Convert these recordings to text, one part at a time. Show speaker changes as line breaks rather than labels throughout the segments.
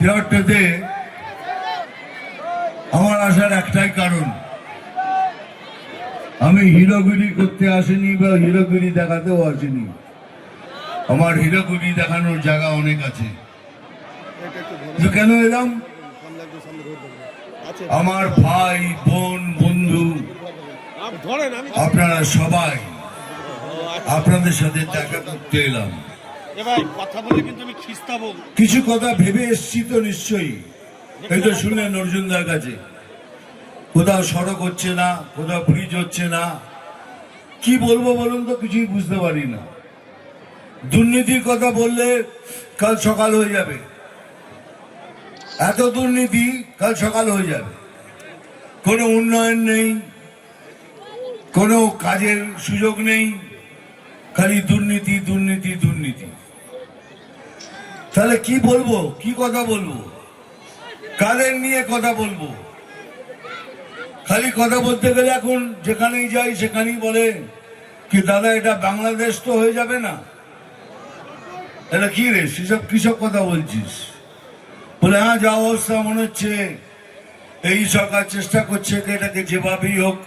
বিরাটটাতে আমার আসার একটাই কারণ, আমি হিরোগিরি করতে আসিনি বা হিরোগিরি দেখাতেও আসিনি। আমার হিরোগিরি দেখানোর জায়গা অনেক আছে। কেন এলাম? আমার ভাই বোন বন্ধু আপনারা সবাই, আপনাদের সাথে দেখা করতে এলাম। কিছু কথা ভেবে এসছি তো নিশ্চয়ই। এই তো শুনলেন অর্জুনদার কাছে কোথাও সড়ক হচ্ছে না, কোথাও ব্রিজ হচ্ছে না। কি বলবো বলুন তো, কিছুই বুঝতে পারি না। দুর্নীতির কথা বললে কাল সকাল হয়ে যাবে, এত দুর্নীতি কাল সকাল হয়ে যাবে। কোনো উন্নয়ন নেই, কোনো কাজের সুযোগ নেই, খালি দুর্নীতি দুর্নীতি দুর্নীতি। তাহলে কি বলবো, কি কথা বলবো, কাদের নিয়ে কথা বলবো? খালি কথা বলতে গেলে এখন যেখানেই যাই সেখানেই বলে কি দাদা এটা বাংলাদেশ তো হয়ে যাবে না। এটা কি রে, সেসব কিসব কথা বলছিস? বলে হ্যাঁ, যা অবস্থা মনে হচ্ছে এই সরকার চেষ্টা করছে এটাকে যেভাবেই হোক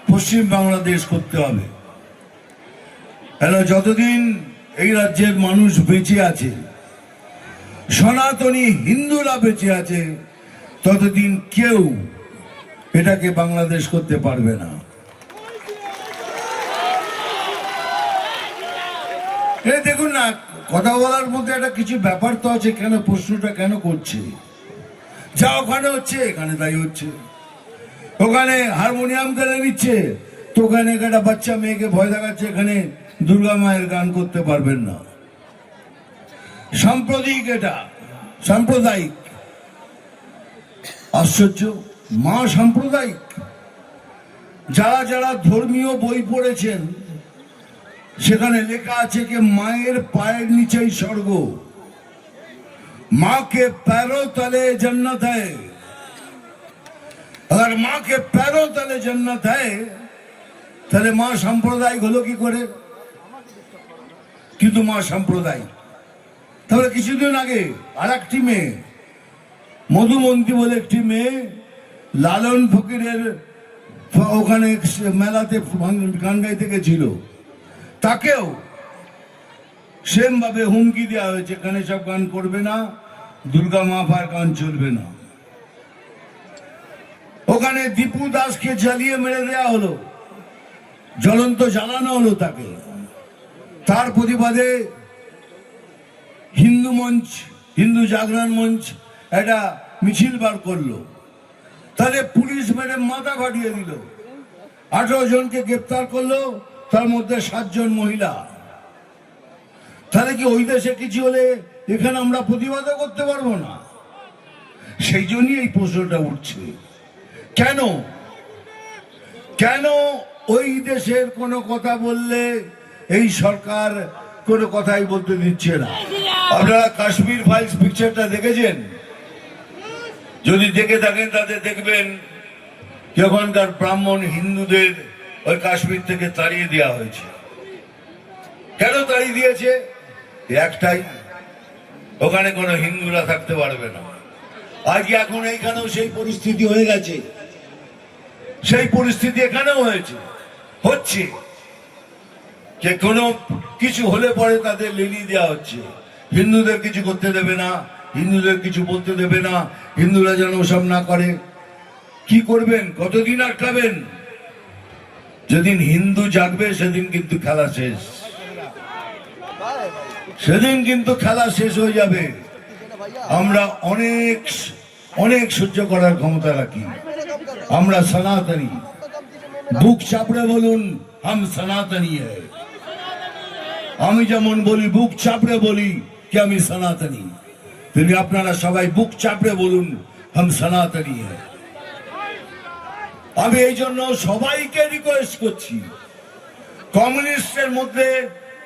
পশ্চিম বাংলাদেশ করতে হবে। যতদিন এই রাজ্যের মানুষ বেঁচে আছে, সনাতনী হিন্দুরা বেঁচে আছে, ততদিন কেউ এটাকে বাংলাদেশ করতে পারবে না। দেখুন না, কথা বলার মধ্যে একটা কিছু ব্যাপার তো আছে। কেন প্রশ্নটা কেন করছে? যা ওখানে হচ্ছে এখানে তাই হচ্ছে। ওখানে হারমোনিয়াম কেড়ে নিচ্ছে, তো ওখানে একটা বাচ্চা মেয়েকে ভয় দেখাচ্ছে, এখানে দুর্গা মায়ের গান করতে পারবেন না। সাম্প্রদায়িক, এটা সাম্প্রদায়িক। আশ্চর্য, মা সাম্প্রদায়িক। যারা যারা ধর্মীয় বই পড়েছেন সেখানে লেখা আছে কি মায়ের পায়ের নিচেই স্বর্গ, माँ के पैरों तले जन्नत है। अगर माँ के पैरों तले जन्नत है তাহলে মা সাম্প্রদায়িক হলো কি করে? কিন্তু মা সাম্প্রদায়িক। তাহলে কিছুদিন আগে আর একটি মেয়ে, মধুমন্তী বলে একটি মেয়ে, লালন ফকিরের ওখানে মেলাতে গান গাইতে গেছিল, তাকেও সেম ভাবে হুমকি দেওয়া হয়েছে, এখানে সব গান করবে না, দুর্গা মাফার গান চলবে না। ওখানে দীপু দাসকে জ্বালিয়ে মেরে দেওয়া হলো, জ্বলন্ত জ্বালানো হলো তাকে। তার প্রতিবাদে হিন্দু মঞ্চ, হিন্দু জাগরণ মঞ্চ একটা মিছিল বার করলো, তাদের পুলিশ মেরে মাথা ফাটিয়ে দিল। 18 জনকে গ্রেপ্তার করলো, তার মধ্যে 7 জন মহিলা। তাহলে কি ওই দেশে কিছু হলে এখানে আমরা প্রতিবাদও করতে পারবো না? সেই জন্যই এই প্রশ্নটা উঠছে। কেন কেন ওই দেশের কোনো কথা বললে এই সরকার কোনো কথাই বলতে দিচ্ছে না? আপনারা কাশ্মীর ফাইলস পিকচারটা দেখেছেন? যদি দেখে থাকেন তাদের দেখবেন যখনকার ব্রাহ্মণ হিন্দুদের ওই কাশ্মীর থেকে তাড়িয়ে দেওয়া হয়েছে। কেন তাড়িয়ে দিয়েছে? একটাই, ওখানে কোনো হিন্দুরা থাকতে পারবে না। আজকে এখন এইখানেও সেই পরিস্থিতি হয়ে গেছে, সেই পরিস্থিতি এখানেও হচ্ছে যে কোনো কিছু হলে পরে তাদের লেলি দেওয়া হচ্ছে। হিন্দুদের কিছু করতে দেবে না, হিন্দুদের কিছু বলতে দেবে না, হিন্দুরা যেন ওসব না করে। কি করবেন? কতদিন আটকাবেন? যেদিন হিন্দু জাগবে সেদিন কিন্তু খেলা শেষ, সেদিন কিন্তু খেলা শেষ হয়ে যাবে। আমরা অনেক অনেক সহ্য করার ক্ষমতা রাখি, আমরা সনাতনী। বুক চাপড়ে বলুন হাম সনাতনী হ্যায়। আমি যেমন বলি, বুক চাপড়ে বলি কি আমি সনাতনী, তিনি আপনারা সবাই বুক চাপড়ে বলুন হাম সনাতনী হ্যায়। আমি এই জন্য সবাইকে রিকোয়েস্ট করছি, কমিউনিস্টের মধ্যে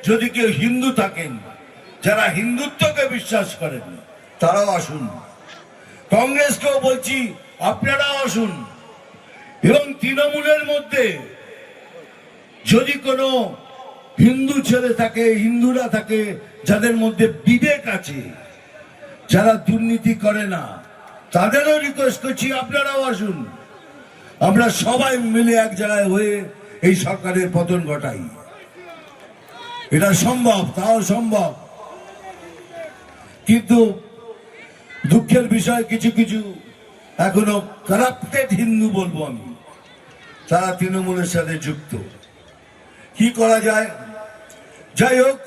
যদি কেউ হিন্দু থাকেন, যারা হিন্দুত্বকে বিশ্বাস করেন, তারাও আসুন। কংগ্রেসকেও বলছি আপনারাও আসুন। এবং তৃণমূলের মধ্যে যদি কোনো হিন্দু ছেলে থাকে, হিন্দুরা থাকে, যাদের মধ্যে বিবেক আছে, যারা দুর্নীতি করে না তাদেরও রিকোয়েস্ট করছি, আপনারাও আসুন, আমরা সবাই মিলে এক জায়গায় হয়ে এই সরকারের পতন ঘটাই। এটা সম্ভব, তাও সম্ভব। কিন্তু দুঃখের বিষয় কিছু কিছু এখনো কারাপ্টেড হিন্দু বলবো আমি, তারা তৃণমূলের সাথে যুক্ত। কি করা যায়? যাই হোক,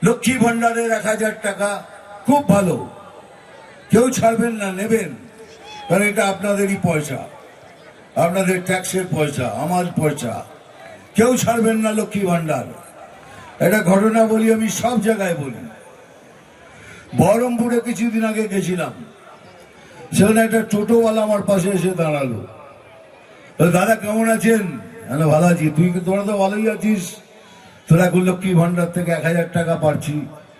লক্ষ্মী ভান্ডারের 1000 টাকা খুব ভালো, কেউ ছাড়বেন না, নেবেন, কারণ এটা আপনাদেরই পয়সা, আপনাদের ট্যাক্সের পয়সা, আমার পয়সা। কেউ ছাড়বেন না লক্ষ্মী ভান্ডার। এটা ঘটনা বলি, আমি সব জায়গায় বলি। বহরমপুরে কিছুদিন আগে গেছিলাম, সেখানে একটা টোটোওয়ালা আমার পাশে এসে দাঁড়ালো। দাদা কেমন আছেন? ভালো আছি। তোরা তো ভালোই আছিস, তোরা এখন লক্ষ্মী ভান্ডার থেকে 1000 টাকা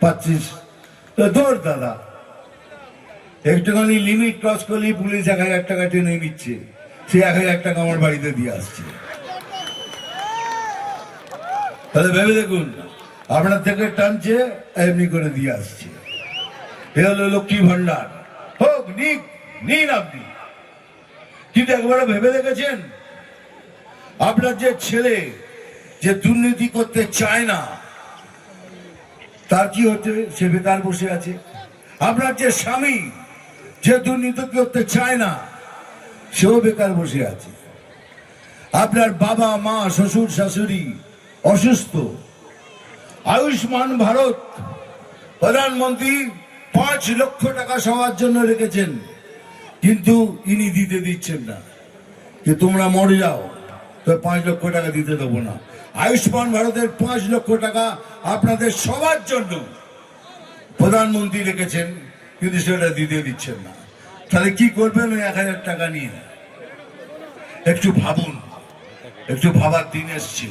পাচ্ছিস। তোর দাদা একটুখানি লিমিট ক্রস করলেই পুলিশ 1000 টাকা টেনে নিচ্ছে, সে 1000 টাকা আমার বাড়িতে দিয়ে আসছে। তাহলে ভেবে দেখুন, আপনার থেকে টানছে, এমনি করে দিয়ে আসছে। এ হলো লক্ষ্মী ভান্ডার। হোক, নিন আপনি, কিন্তু একবার ভেবে দেখেছেন আপনার যে ছেলে যে দুর্নীতি করতে চায় না, তার কি হচ্ছে? সে বেকার বসে আছে। আপনার যে স্বামী যে দুর্নীতি করতে চায় না, সেও বেকার বসে আছে। আপনার বাবা মা শ্বশুর শাশুড়ি অসুস্থ। আয়ুষ্মান ভারত প্রধানমন্ত্রী 5 লক্ষ টাকা সবার জন্য রেখেছেন, কিন্তু ইনি দিতে দিচ্ছেন না, যে তোমরা মরে যাও, তো 5 লক্ষ টাকা দিতে দেবো না। আয়ুষ্মান ভারতের 5 লক্ষ টাকা আপনাদের সবার জন্য প্রধানমন্ত্রী রেখেছেন, কিন্তু সেটা দিতে দিচ্ছেন না। তাহলে কি করবেন ওই 1000 টাকা নিয়ে? একটু ভাবুন, একটু ভাবার দিন এসছে।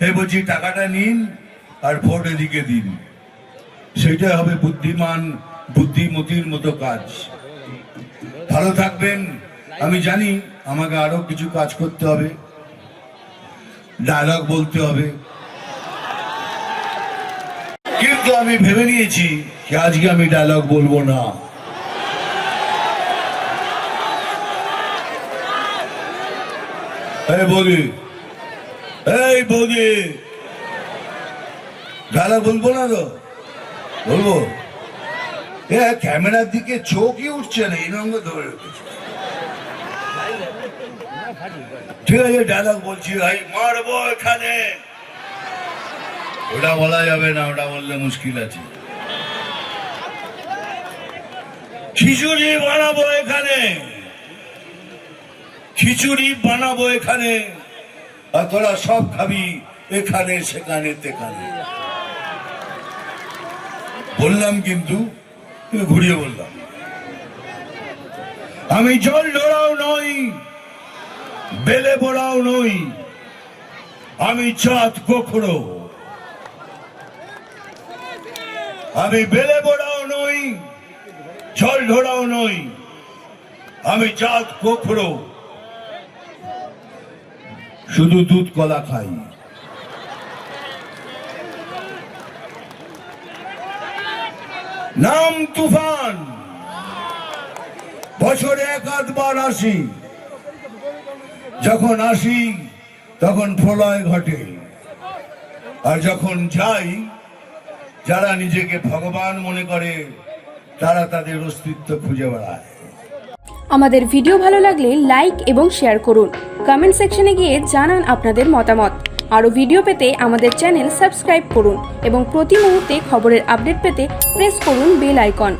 এই বলছি, টাকাটা নিন আর ভোট এদিকে দিন, সেটাই হবে বুদ্ধিমতির মতো কাজ। ভালো থাকবেন। আমি জানি আমাকে আরো কিছু কাজ করতে হবে, ডায়লগ বলতে হবে, কিন্তু আমি ভেবে নিয়েছি যে আজকে আমি ডায়লগ বলবো না। এই বৌদি, ডায়লগ বলবো না তো? বলবো। ক্যামেরার দিকে চোখই উঠছে না, এই রঙে ধরে রেখেছে। ঠিক আছে, ডায়লগ বলছি। ভাই মারবো এখানে, ওটা বলা যাবে না, ওটা বললে মুশকিল আছে। খিচুড়ি বানাবো এখানে, খিচুড়ি বানাবো এখানে, আর তোরা সব খাবি এখানে সেখানে তেখানে। বললাম, কিন্তু ঘুরিয়ে বললাম। আমি জল ঢোড়াও নই, বেলে বড়াও নই, আমি চাঁদ গোখরো। আমি বেলে বড়াও নই, জল ঢোড়াও নই, আমি চাঁদ গোখরো। শুধু দুধ কলা খাই। নাম তুফান, বছরে 1-2বার আসি। যখন আসি তখন প্রলয় ঘটে, আর যখন যাই, যারা নিজেকে ভগবান মনে করে তারা তাদের অস্তিত্ব খুঁজে বেড়ায়।
আমাদের ভিডিও ভালো লাগলে লাইক এবং শেয়ার করুন। কমেন্ট সেকশনে গিয়ে জানান আপনাদের মতামত। আরও ভিডিও পেতে আমাদের চ্যানেল সাবস্ক্রাইব করুন এবং প্রতি মুহূর্তে খবরের আপডেট পেতে প্রেস করুন বেল আইকন।